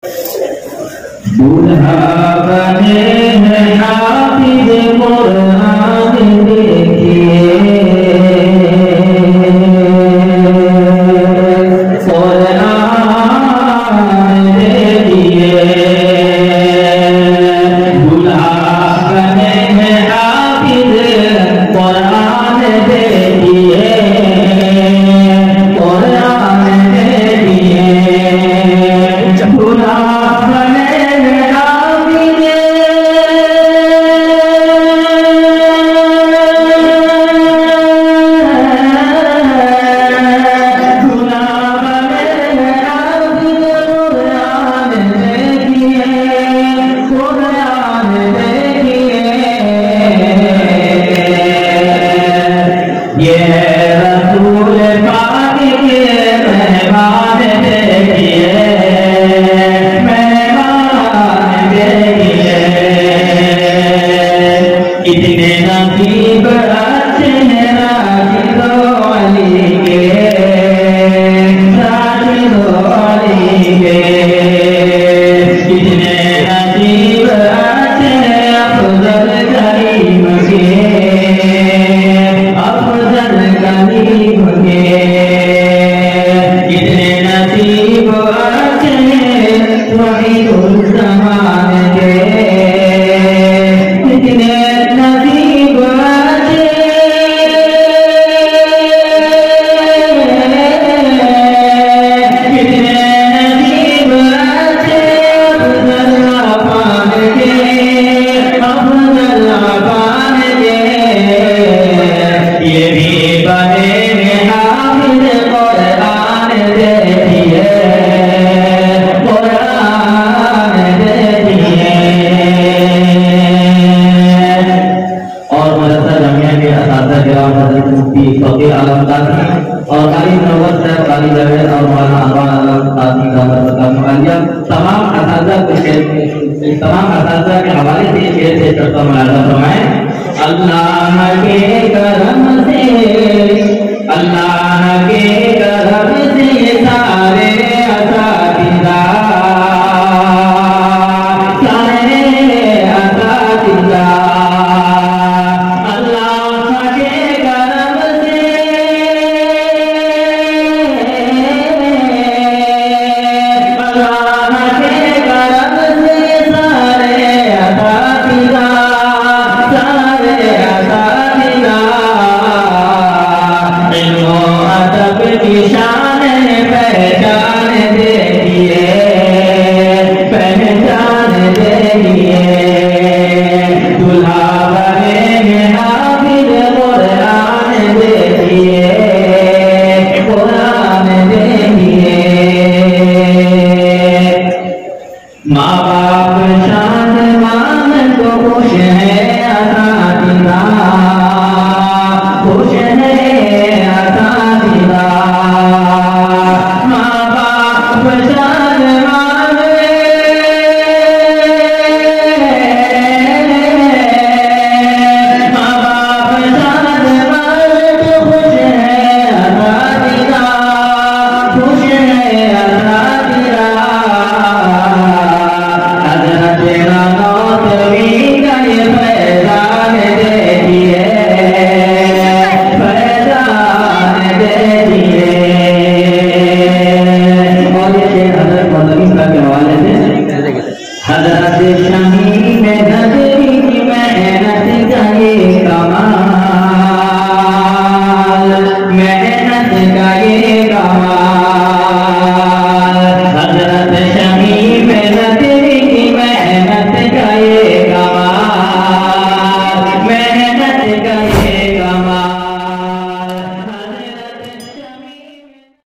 दूल्हा बने हैं हाफिज कुरान देखिए, कुरान देखिए। दूल्हा बने हैं हाफिज कुरान देखिए, कुरान देखिए। दूल्हा इतने नसीब अच्छे हैं राशिदो अली के, राशिदो अली के। इतने नसीब अच्छे हैं अफजल करीम के, अफजल करीम के। इतने नसीब अच्छे हैं वहीदुल ज़मान के, इतने नसीब अच्छे। कितने नसीब अच्छे अफजल अफ़ान के, अफजल अफ़ान के। ये भी बने हाफिज कुरान देखिए, कुरान देखिए। और मदरसा जामिया के असातिज़ा किराम हज़रत मुफ्ती फ़कीह आलम काज़ी और कारी मुनव्वर साहब कारी जावेद और मौलाना अनवर आलम काज़ी का मुआलिया तमाम असातिज़ा के हवाले से शेर से चर्चा मुलाज़ा फरमाएं। अल्लाह के करम से, अल्लाह के करम से सारे असातिज़ा, सारे असातिज़ा शान पहचान देखिए, पहचान देखिए। दूल्हा बने हैं हाफिज कुरान देखिए, कुरान देखिए। माँ बाप शान मान तो खुश है असातिज़ा, खुश है असातिज़ा। माँ बाप शान माने, माँ बाप शान माने तो खुश है असातिज़ा, खुश है असातिज़ा। हज़रत नौतवी का ये फैज़ान देखिए, फैज़ान देखिए। और ये शेर हज़रत मौलवी साहब के हवाले से हज़रत